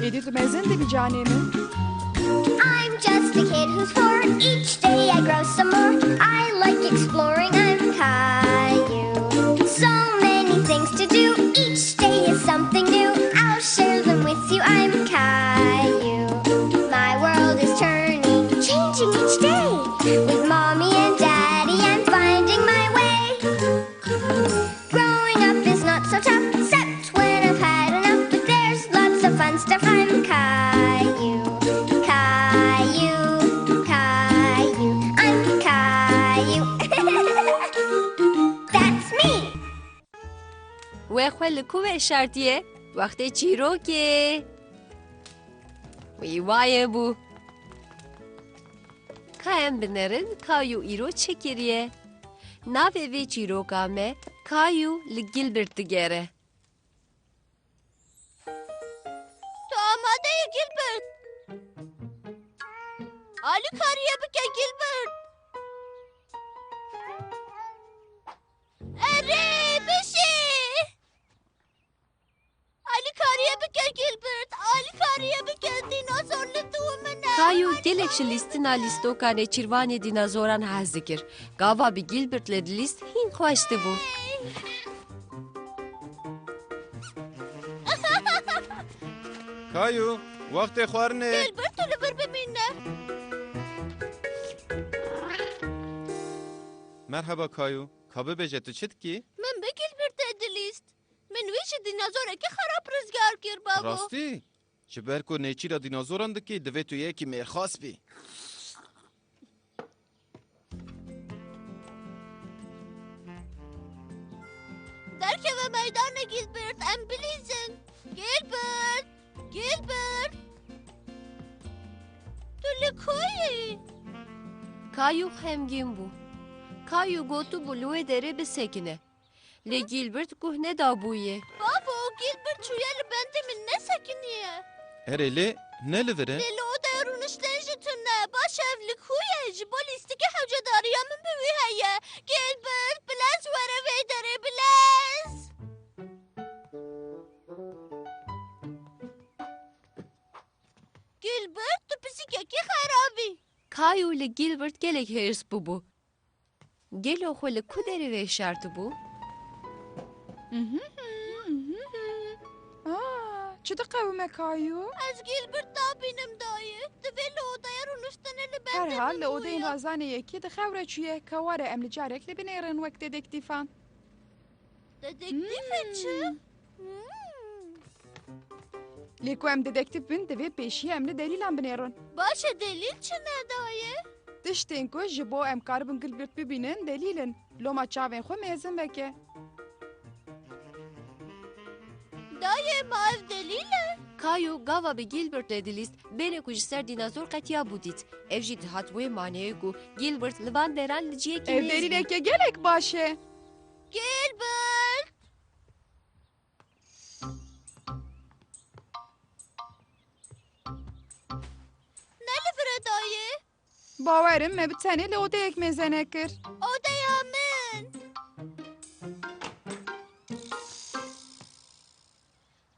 ایدی تو مزنده بی جانی من I'm just a kid who's 4. Each day I grow some more. I like exploring. I'm Caillou. So many things to do. Each day is something new. I'll share them with you. I'm Caillou. My world is turning, changing each day. With mommy and daddy, I'm finding my way. Growing up is not so tough, except when I've had enough. But there's lots of fun stuff. I'm Caillou. Caillou, Caillou. I'm Caillou. That's me. وخل کوه شرطیه وقتی چیروکه وای بو کایم بنرن کایو ایرو چکریه ناوه وی چیروکامه کایو لگیلبرت گره تو آماده ای گیلبرت آلی کاریه بکن گیلبرت اره بشه آلی کاریه بکن گیلبرت آلی کاریه بکن دینازور لدو منه کایو گلک شلیستینا لیستوکانه چیروان دینازوران حز دکر گاوا بی گیلبرت لد لیست هین خواشته بو کایو وقت خوارنه گیلبرت تو لبر بمینه مرحبا کایو کابه بجه تو چت کی؟ من به گیلبرت ادلیست من ویش دینازوره که خراب رزگار کر بابا راستی؟ جبر کو نیچی را دینازوران دکی دوی تو یکی میرخواست بی در که به میدان گیلبرت امبلیزن گیلبرت گیلبرت تو لکویی کایو خمگین بو کایو گوتو بلوه دره بسکنه لی گیلبرت گهنه دابویه بابا گیلبرت شویه لبنده من نسکنیه هرلی نه لوره؟ لیلو او دارونشتن جتونه باشه اف لکویه جبا لیستی که حوجه داری یا من بوی هیه گیلبرت بلز وره وی داره بلز گیلبرت تو پسی که خرابی کایو لی گیلبرت گلک هرس بو گلو خول کو دره وی شرط بو چه قومه کایو؟ از گیلبرت دابینم دایه دوی لودای رونشتن هر لبنده حال لعوده این رازانه یکی ده خوره چیه کواره امل جارک لبنیرن وقت دکتیفان ددکتیفه چه؟ لیکو ام ددکتیف بین دوی پیشی امل دلیلان بنیرن باشه دلیل چه ندایه؟ دشتین که جبو ام کاربن گلبرت ببینن دلیلن لوما چاوین خو میزن بکه دایه ما از دلیله؟ کایو گاوا به گیلبرت ادلیست بین کج سر دینازور قطیا بودید evjid hatwe maneye ku گیلبرت لبان دران لجیه کی ev deliyle ki gelek başı گیلبرت نه لفره دایه؟ باورم me bir tane le oda ek mezene kır odaya من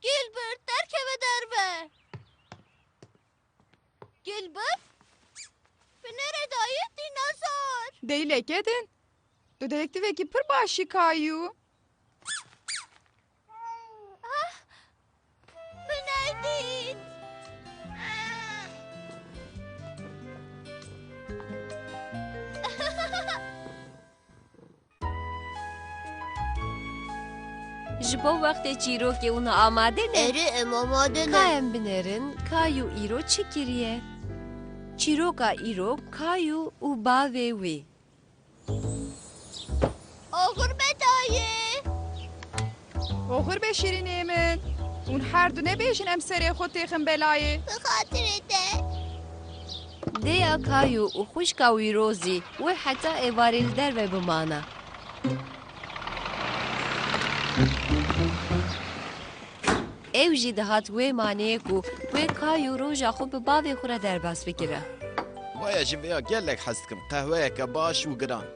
گیلبرت در که به دربه گیلبرت به نره دایه دینازور deliyle ki edin dedektif eki pır başı kayu به ندید جبو وقت چیرو که اون آماده نه اره اماماده کایم بنرن کایو ایرو چکریه چیرو کا ایرو کایو او باوی وی آخر به دایه okur be şirin emin un her dune beşin emsere xod texin belayı به خاطر ده دیا کایو او خوش کاوی روزی و حتی ایواریل در و بمانا او جی دهات و مانه کو و کایو روژا خوب باوی خورا در باس بگیره وای جویا گلک حست کم قهوه که باش و گران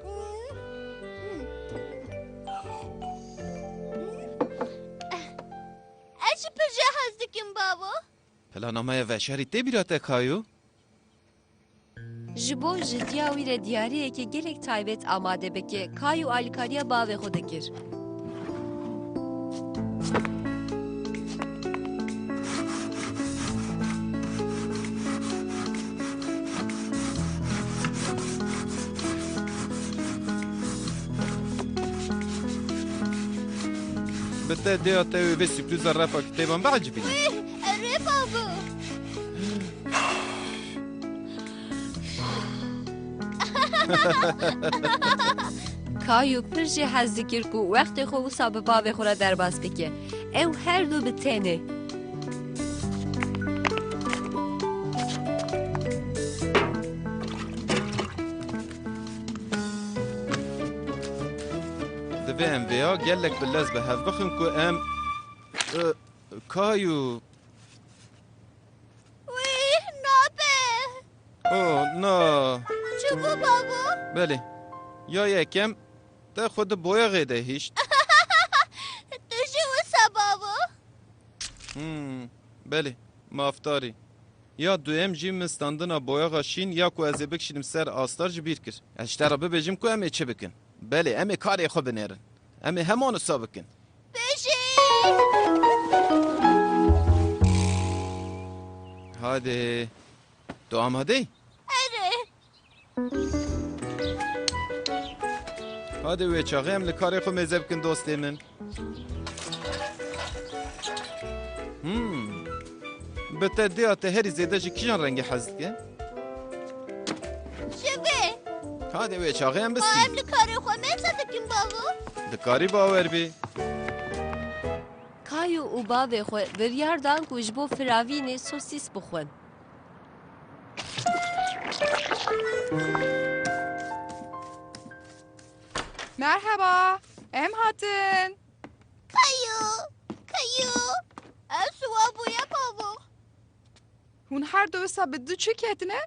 اچی پجه هزدکیم بابا Planamaya ve şerî tê bîra te Kayu? Ji bo ji diya wî re diyariyekê gelek taybet amade bike, Kayu alîkariya bavê xwe dikir. Bi te dêya te wê vê sürprîza refa kitêban beعجبîne. اره بابا Kayu pir jî hez dikir ku wextê xwe wisa bi bavê xwe re derbas bike. Ew her du bi tenê. Divê em vêya gelek bi lez bi hev bixin ku em Kayu. وی نابه Oh na. چی بو بابا Belê. Ya yekem te xwe di boyaxê de hîşt. تجی وسا بابا Belê. Maftarî. Ya duyem jî min standina boyaxa şîn ya ku ez ê bikişînim ser astar ji bîr kir. Ez ji te re bibêjim ku em ê çi bikin. Belê em ê karê xwe binêrin. Em ê heman wisa bikin. بشی Hadi. Tu amadeyî? اره Hadi wê çaxê em li karê xwe mêze bikin dostê min. Bi te dêya te herî zêde ji kîjan rengê hez dike? شوی Hadi wê çaxê em با biskî. ام لکاری خو میزه دکیم بابا Dikarî bawer bê. Kayu û bavê xwe biryar dan ku ji bo firavînê sosîs bixwin. Merhaba. Em hatin. کایو کایو اسوا بویا بابا Hûn her du wisa bi du çi ketine?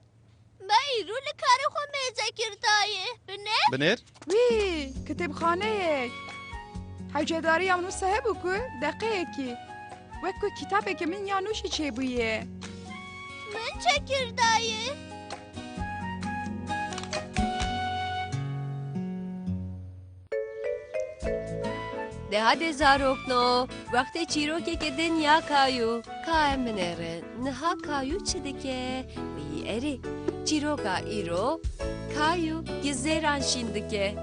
من ایرو لکاری خو میزه کردایه بنه Binêr? Wî, kitêbxaneyek. Hewcedariya min wisa hebû ku deqeyekî. Wek ku kitapeke min ya nûşî çêbûye. من چه کردایه Dehade zarokno, wextê çîrokeke din ya Kayu. Ka em binêrin, niha Kayu çi dike? Wî erê, çîroka îro, Kayu gizêran şîn dike.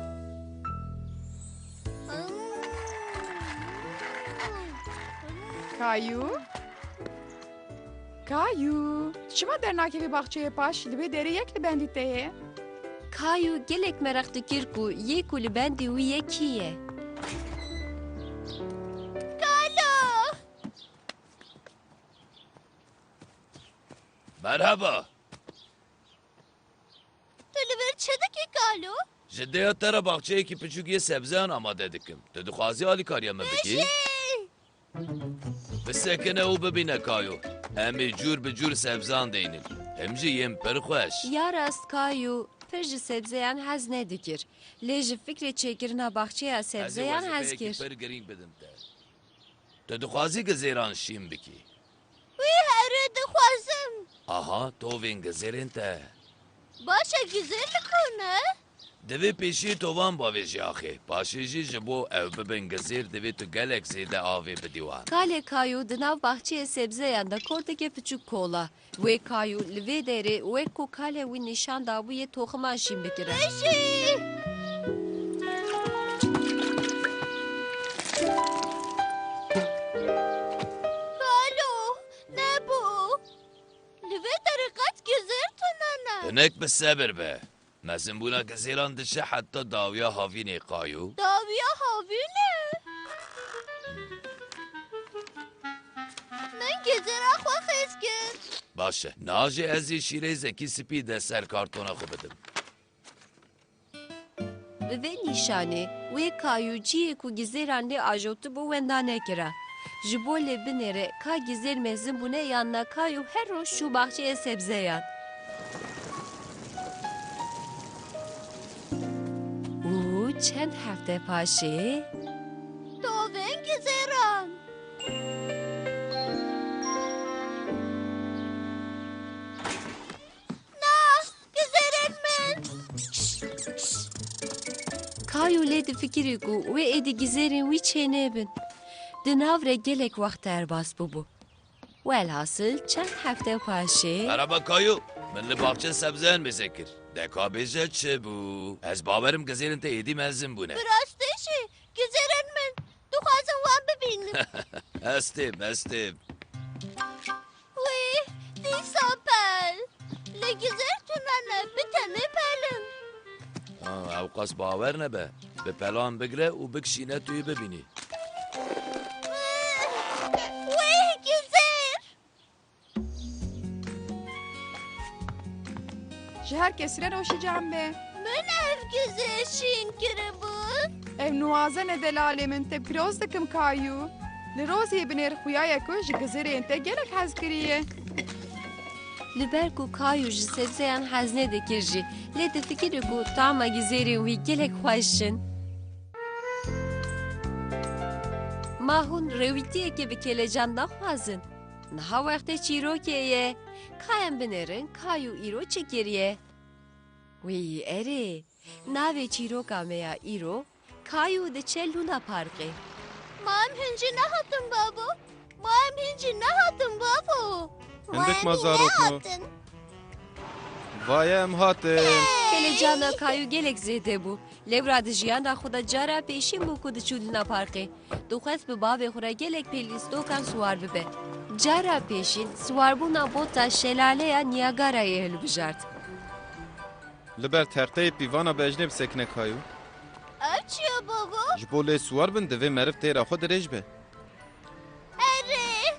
Kayu? Kayu, çima dernakevî baxçeyê paş li vê derê yek li bendî te ye? Kayu gelek merak dikir ku yê ku li bendê wî ye kî ye? کالو Merhaba. تو لبر چه دکی کالو Ji dêya te re baxçeyekî piçûk yê sebzeyan amade dikim. Tu dixwazî alîkariya me bikî? Bisekine û bibîne Kayo. Em ê cûr bi cûr sebzan deynin. Em jî yên pir xweş. Ya rast Kayu pir ji sebzeyan hez nedikir. Lê ji fikrê çêkirina baxçeya Ez ê sebzeyan hez wezîfeyekî kir. pir girîng bidim te. Tu dixwazî gizêran şîn bikî. وی هره دخوازم Aha, tovên gizêrên te. باشه گیزه لکنه Divê pêşî tovan bavê jî axê. Paşê jî ji bo ew bibin gizêr divê tu gelek zêde avê bidî wan. Kale Kayu di nav baxçeyê sebzeyan da kordeke piçûk kola. Wê Kayu li vê derê wek ku kale wî nîşan dabûyê toximan şîn bikire. بشی کالو نبو لبه طریقت گیزر تو ننه Hinek bi sebir be. Mezimbûna gizêran dişe heta dawiya havînê Kayo. داویا هاوینه من گیزر خوا خیز کرد Baş e. Nacê ez ê şîrê zekî spî de ser kartona xwe bidim. Bi vê nîşanê wê Kayu ciyê ku gizêran lê ajotu bû wenda nekira. Ji bo lê binêre ka gizêr mezin bûne yanna Kayu her roj şû baxçeyê sebzeyan. û çend hefte paşê داوین گیزران Kayu lê difikirî ku wê êdî gizêrên wî çênebin. Di nav re gelek wext derbas bûbû. Welhasıl çend hefte paşê Merhaba Kayu. Min li bahçe sebzeyan bizekir. Deka bêje çi bû? Ez bawerim gezêrin te êdî mezin bûne. Rastişi, güzerin min. Duxwazim wan bibînim. Hestêm. Wî, dîsa pel. Li gizer tunane bitene pelim. Ew qas bawer nebe. Bi pelan bigire û bikişîne tu yê bibînî. Wî, gizer. Ji her kesî re roşîcan be. Min ev gizer şîn kiribû. Ev nuwazene delalê min te piroz dikim Kayu. Li rozê binêr xuyaya ku ji gizêrên te gelek hez kiriye. li ber ku Kayu ji sebzeyan hez nedikir jî lê difikirî ku tama gizêrên wî gelek xweş in. Ma hûn rewîtiyekê bi kelecan daxwazin. Niha wextê çîrokê ye. Ka em binêrin Kayu îro çi kiriye? Wî erê, navê çîroka me ya îro Kayu diçe Luna Parkê. Mam hincî nehatin babo. Mam hincî nehatin babo. Hindik ma zarokno. Vay em hatin. Kelejana Kayu gelek zêde bû. Lewra di jiyana xwe de cara pêşîn bû ku diçû Luna Parkê. Dixwest bi bavê xwe re gelek pêlîstokan swar bibe. Cara pêşîn swarbûna bota şelaleya Niagarayê hilbijart. Li ber terteyê pîvana bejnê bisekine Kayu. Ev çi ye babo? Ji bo lê swar bin divê meriv têra xwe dirêj be. Erê.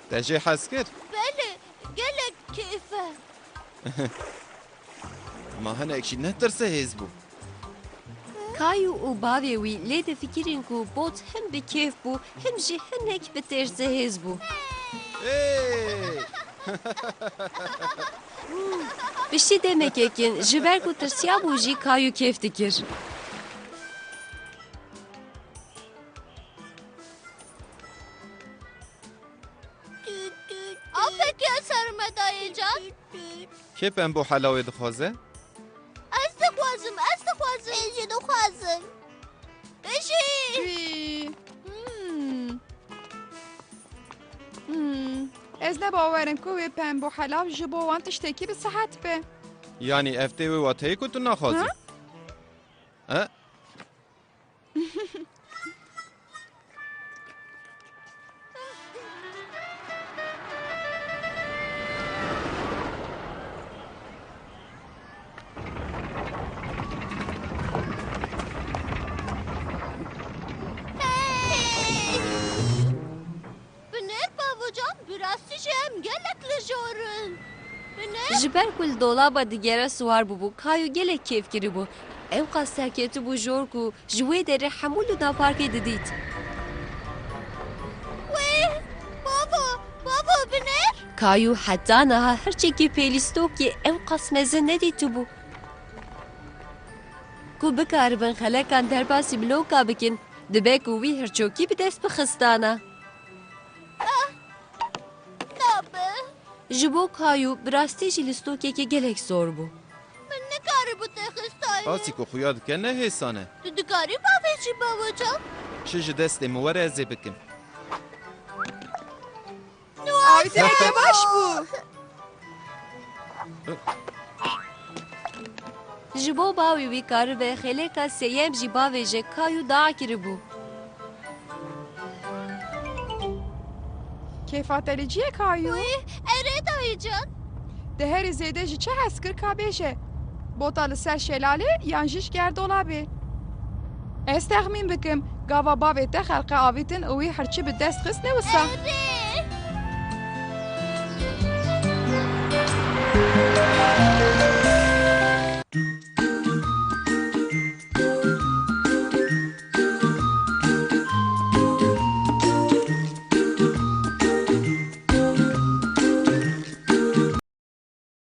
Te jê hez kir? Belê, gelek keyfe. Ma hinek jî ne tirse hêz bû. Kayu û bavê wî lê difikirîn ku bot hem bi kêf bû hem jî hinek bi têrse hêz bû. Hey! Piştî demekekin ji ber ku tirsiya bû jî Kayu kêf dikir. Afek ya serime dayıcan. Kê em bo helawê dixwaze? Ez dixwazim. Ez jî dixwazim. Beşî. Wî. Ez ne bawerim ku wê pembo helav ji bo wan tiştekî bi sihet be. Yani ev tê wê wateyê ku tu naxwazî? Ha? Binêr babacan biraz tişem gelek li jorun. Binêr. Ji ber ku li dolaba digere swar bûbû Kayu gelek kêfkirî bû. Ew qas serketî bû jor ku ji wê derê hemû Luna Parkê didît. Wê. Baba binêr. Kayu heta niha hirçekî pêlîstokê ew qas mezin nedîtibû. Ku bikaribin xelekan derbasî miloka bikin, dibe ku wî hirçokî bi dest bixistana. Tabi. Ji bo Kayu bi rastî jî lîstokekê gelek zor bû. Min nikarî bu te xistayê. Asî ku xuya dike ne hêsane. Tu dikarî bavê jî babacan. Şi ji destê min were ez ê bikim. Ay direk yavaş bû. Ji bo bawê wî karibe xeleka seyem jî bavê ji Kayu daha kiribû. Kêfatelîciye Kayu. Erê dayıcan. Di herî zêde ji çi hez kir ka bêje. Bota li ser şelalê yan jî ji gerdolabê. Ez texmîn bikim gava bavê te xelqe avîtin û wî hirçî bi dest xist ne wisa. Erê.